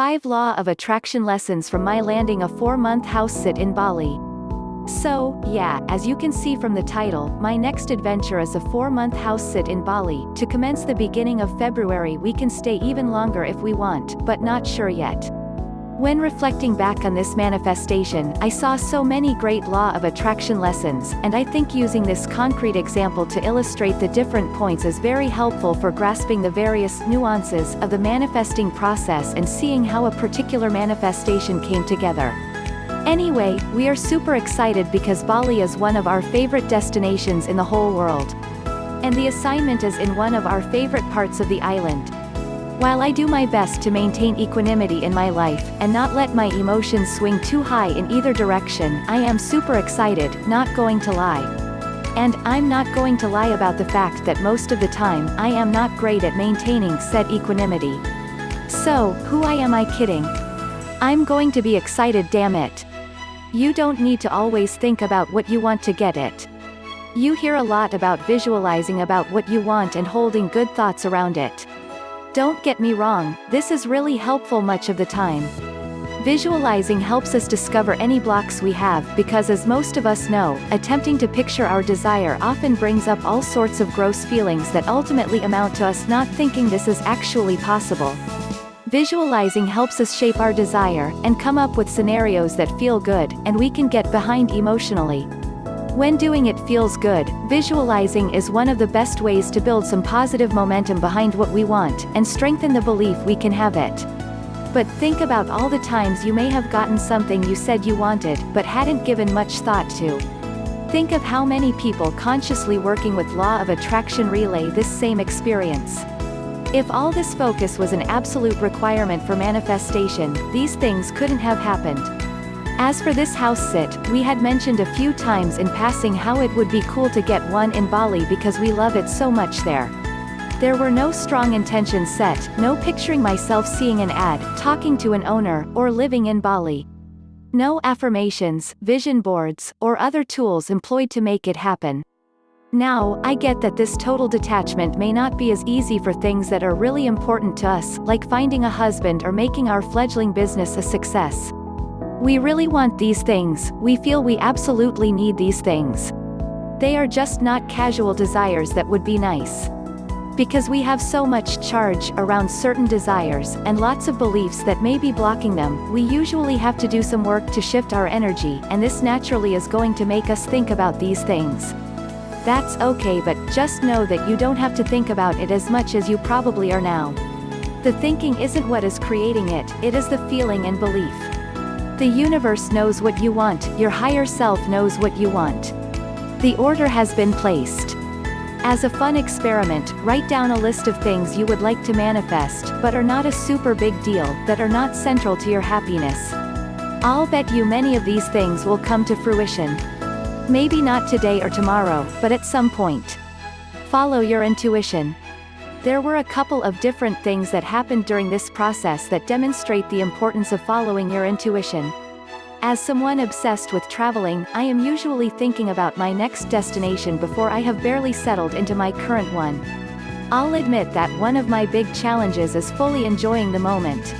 5 Law of Attraction Lessons from my landing a 4-month house sit in Bali. So, yeah, as you can see from the title, my next adventure is a 4-month house sit in Bali. To commence the beginning of February, we can stay even longer if we want, but not sure yet. When reflecting back on this manifestation, I saw so many great law of attraction lessons, and I think using this concrete example to illustrate the different points is very helpful for grasping the various nuances of the manifesting process and seeing how a particular manifestation came together. Anyway, we are super excited because Bali is one of our favorite destinations in the whole world. And the assignment is in one of our favorite parts of the island. While I do my best to maintain equanimity in my life, and not let my emotions swing too high in either direction, I am super excited, not going to lie. And I'm not going to lie about the fact that most of the time, I am not great at maintaining said equanimity. So, who am I kidding? I'm going to be excited, damn it. You don't need to always think about what you want to get it. You hear a lot about visualizing about what you want and holding good thoughts around it. Don't get me wrong, this is really helpful much of the time. Visualizing helps us discover any blocks we have because, as most of us know, attempting to picture our desire often brings up all sorts of gross feelings that ultimately amount to us not thinking this is actually possible. Visualizing helps us shape our desire, and come up with scenarios that feel good, and we can get behind emotionally. When doing it feels good, visualizing is one of the best ways to build some positive momentum behind what we want, and strengthen the belief we can have it. But think about all the times you may have gotten something you said you wanted, but hadn't given much thought to. Think of how many people consciously working with law of attraction relay this same experience. If all this focus was an absolute requirement for manifestation, these things couldn't have happened. As for this house sit, we had mentioned a few times in passing how it would be cool to get one in Bali because we love it so much there. There were no strong intentions set, no picturing myself seeing an ad, talking to an owner, or living in Bali. No affirmations, vision boards, or other tools employed to make it happen. Now, I get that this total detachment may not be as easy for things that are really important to us, like finding a husband or making our fledgling business a success. We really want these things, we feel we absolutely need these things. They are just not casual desires that would be nice. Because we have so much charge around certain desires, and lots of beliefs that may be blocking them, we usually have to do some work to shift our energy, and this naturally is going to make us think about these things. That's okay, but just know that you don't have to think about it as much as you probably are now. The thinking isn't what is creating it, it is the feeling and belief. The universe knows what you want, your higher self knows what you want. The order has been placed. As a fun experiment, write down a list of things you would like to manifest, but are not a super big deal, that are not central to your happiness. I'll bet you many of these things will come to fruition. Maybe not today or tomorrow, but at some point. Follow your intuition. There were a couple of different things that happened during this process that demonstrate the importance of following your intuition. As someone obsessed with traveling, I am usually thinking about my next destination before I have barely settled into my current one. I'll admit that one of my big challenges is fully enjoying the moment.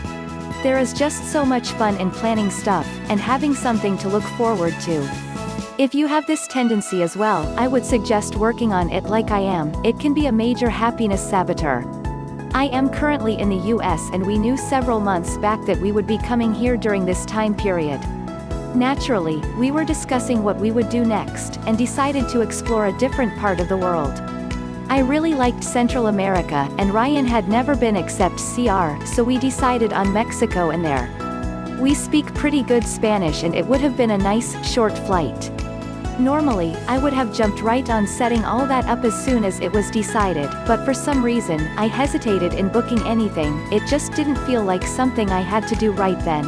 There is just so much fun in planning stuff, and having something to look forward to. If you have this tendency as well, I would suggest working on it like I am. It can be a major happiness saboteur. I am currently in the US, and we knew several months back that we would be coming here during this time period. Naturally, we were discussing what we would do next, and decided to explore a different part of the world. I really liked Central America, and Ryan had never been except CR, so we decided on Mexico and there. We speak pretty good Spanish, and it would have been a nice, short flight. Normally, I would have jumped right on setting all that up as soon as it was decided, but for some reason, I hesitated in booking anything. It just didn't feel like something I had to do right then.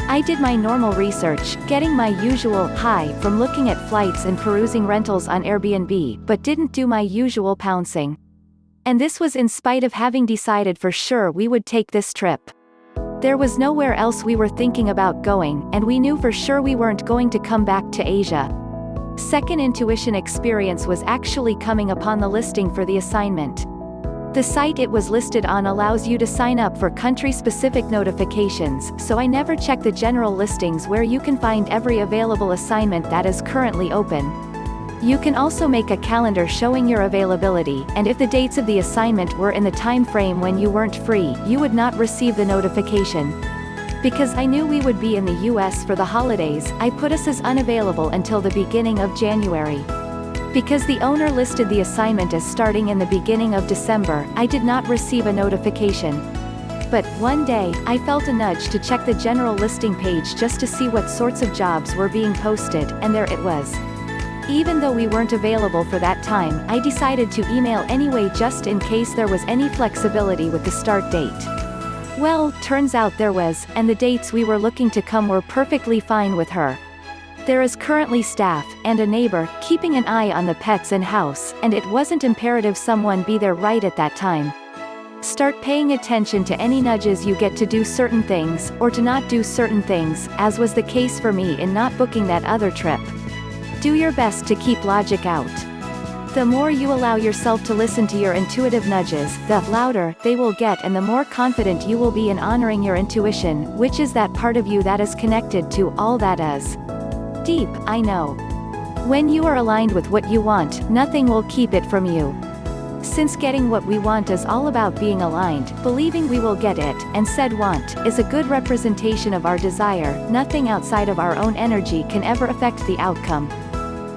I did my normal research, getting my usual high from looking at flights and perusing rentals on Airbnb, but didn't do my usual pouncing. And this was in spite of having decided for sure we would take this trip. There was nowhere else we were thinking about going, and we knew for sure we weren't going to come back to Asia. Second intuition experience was actually coming upon the listing for the assignment. The site it was listed on allows you to sign up for country-specific notifications, so I never check the general listings where you can find every available assignment that is currently open. You can also make a calendar showing your availability, and if the dates of the assignment were in the time frame when you weren't free, you would not receive the notification. Because I knew we would be in the US for the holidays, I put us as unavailable until the beginning of January. Because the owner listed the assignment as starting in the beginning of December, I did not receive a notification. But, one day, I felt a nudge to check the general listing page just to see what sorts of jobs were being posted, and there it was. Even though we weren't available for that time, I decided to email anyway just in case there was any flexibility with the start date. Well, turns out there was, and the dates we were looking to come were perfectly fine with her. There is currently staff, and a neighbor, keeping an eye on the pets and house, and it wasn't imperative someone be there right at that time. Start paying attention to any nudges you get to do certain things, or to not do certain things, as was the case for me in not booking that other trip. Do your best to keep logic out. The more you allow yourself to listen to your intuitive nudges, the louder they will get, and the more confident you will be in honoring your intuition, which is that part of you that is connected to all that is. Deep, I know. When you are aligned with what you want, nothing will keep it from you. Since getting what we want is all about being aligned, believing we will get it, and said want, is a good representation of our desire, nothing outside of our own energy can ever affect the outcome.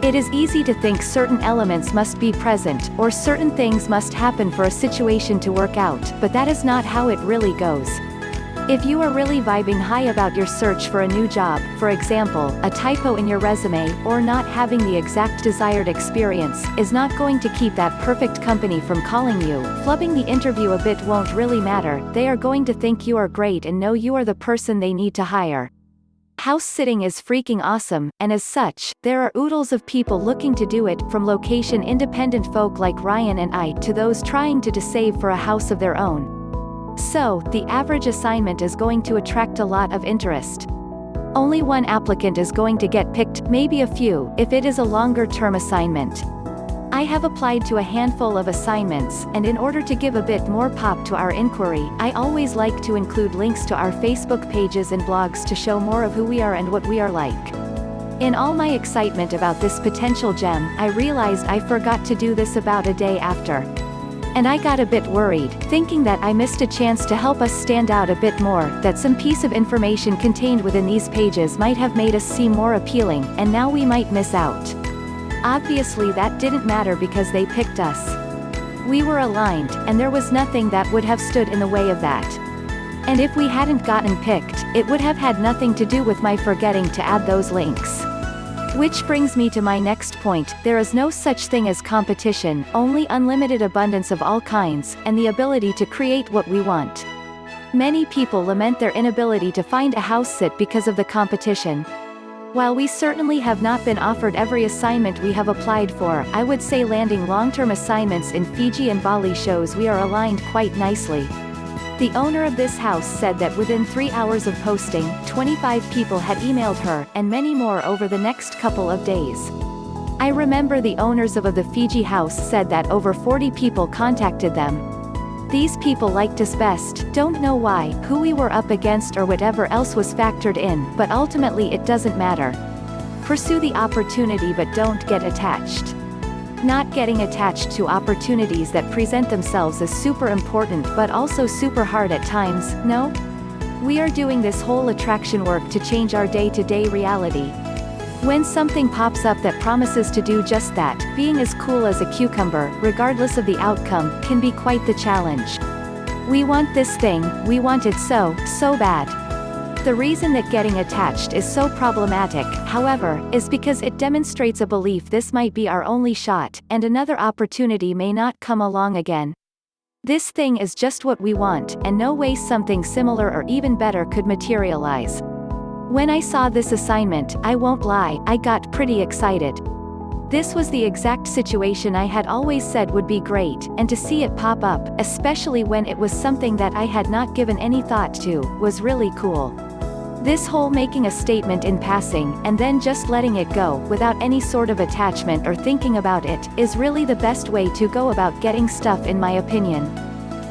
It is easy to think certain elements must be present, or certain things must happen for a situation to work out, but that is not how it really goes. If you are really vibing high about your search for a new job, for example, a typo in your resume, or not having the exact desired experience, is not going to keep that perfect company from calling you. Flubbing the interview a bit won't really matter, they are going to think you are great and know you are the person they need to hire. House sitting is freaking awesome, and as such, there are oodles of people looking to do it, from location-independent folk like Ryan and I, to those trying to save for a house of their own. So, the average assignment is going to attract a lot of interest. Only one applicant is going to get picked, maybe a few, if it is a longer-term assignment. I have applied to a handful of assignments, and in order to give a bit more pop to our inquiry, I always like to include links to our Facebook pages and blogs to show more of who we are and what we are like. In all my excitement about this potential gem, I realized I forgot to do this about a day after. And I got a bit worried, thinking that I missed a chance to help us stand out a bit more, that some piece of information contained within these pages might have made us seem more appealing, and now we might miss out. Obviously that didn't matter because they picked us. We were aligned, and there was nothing that would have stood in the way of that. And if we hadn't gotten picked, it would have had nothing to do with my forgetting to add those links. Which brings me to my next point, there is no such thing as competition, only unlimited abundance of all kinds, and the ability to create what we want. Many people lament their inability to find a house sit because of the competition. While we certainly have not been offered every assignment we have applied for, I would say landing long-term assignments in Fiji and Bali shows we are aligned quite nicely. The owner of this house said that within 3 hours of posting, 25 people had emailed her, and many more over the next couple of days. I remember the owners of the Fiji house said that over 40 people contacted them. These people liked us best, don't know why, who we were up against or whatever else was factored in, but ultimately it doesn't matter. Pursue the opportunity but don't get attached. Not getting attached to opportunities that present themselves is super important but also super hard at times, no? We are doing this whole attraction work to change our day-to-day reality. When something pops up that promises to do just that, being as cool as a cucumber, regardless of the outcome, can be quite the challenge. We want this thing, we want it so bad. The reason that getting attached is so problematic, however, is because it demonstrates a belief this might be our only shot, and another opportunity may not come along again. This thing is just what we want, and no way something similar or even better could materialize. When I saw this assignment, I won't lie, I got pretty excited. This was the exact situation I had always said would be great, and to see it pop up, especially when it was something that I had not given any thought to, was really cool. This whole making a statement in passing, and then just letting it go, without any sort of attachment or thinking about it, is really the best way to go about getting stuff in my opinion.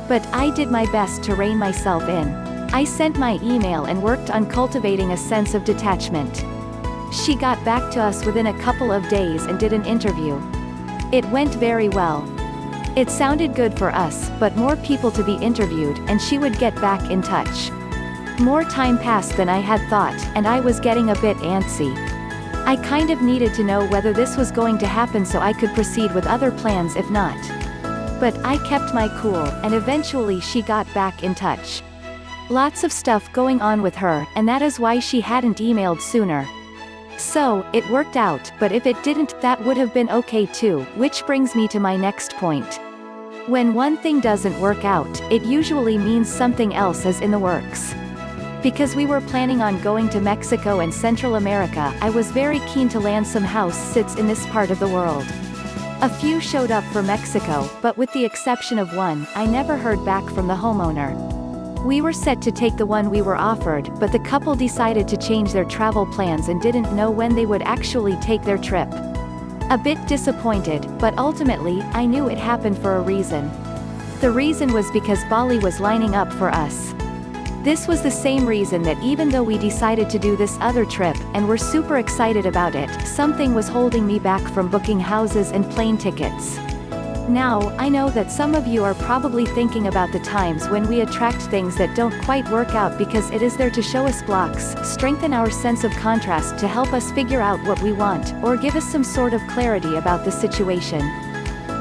But I did my best to rein myself in. I sent my email and worked on cultivating a sense of detachment. She got back to us within a couple of days and did an interview. It went very well. It sounded good for us, but more people to be interviewed, and she would get back in touch. More time passed than I had thought, and I was getting a bit antsy. I kind of needed to know whether this was going to happen so I could proceed with other plans if not. But I kept my cool, and eventually she got back in touch. Lots of stuff going on with her, and that is why she hadn't emailed sooner. So, it worked out, but if it didn't, that would have been okay too, which brings me to my next point. When one thing doesn't work out, it usually means something else is in the works. Because we were planning on going to Mexico and Central America, I was very keen to land some house sits in this part of the world. A few showed up for Mexico, but with the exception of one, I never heard back from the homeowner. We were set to take the one we were offered, but the couple decided to change their travel plans and didn't know when they would actually take their trip. A bit disappointed, but ultimately, I knew it happened for a reason. The reason was because Bali was lining up for us. This was the same reason that even though we decided to do this other trip, and were super excited about it, something was holding me back from booking houses and plane tickets. Now, I know that some of you are probably thinking about the times when we attract things that don't quite work out because it is there to show us blocks, strengthen our sense of contrast to help us figure out what we want, or give us some sort of clarity about the situation.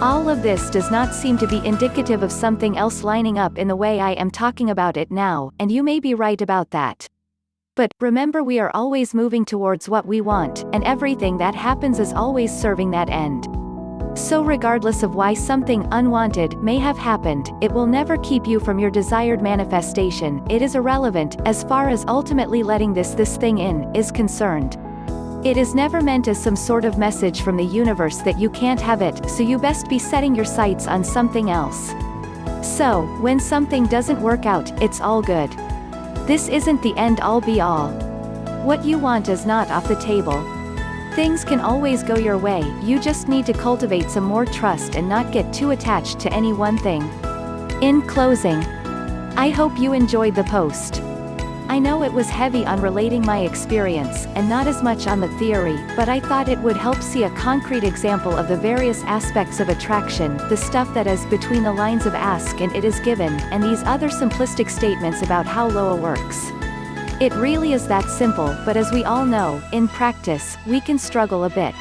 All of this does not seem to be indicative of something else lining up in the way I am talking about it now, and you may be right about that. But, remember, we are always moving towards what we want, and everything that happens is always serving that end. So regardless of why something unwanted may have happened, it will never keep you from your desired manifestation. It is irrelevant, as far as ultimately letting this thing in, is concerned. It is never meant as some sort of message from the universe that you can't have it, so you best be setting your sights on something else. So, when something doesn't work out, it's all good. This isn't the end all be all. What you want is not off the table. Things can always go your way, you just need to cultivate some more trust and not get too attached to any one thing. In closing, I hope you enjoyed the post. I know it was heavy on relating my experience, and not as much on the theory, but I thought it would help see a concrete example of the various aspects of attraction, the stuff that is between the lines of ask and it is given, and these other simplistic statements about how Loa works. It really is that simple, but as we all know, in practice, we can struggle a bit.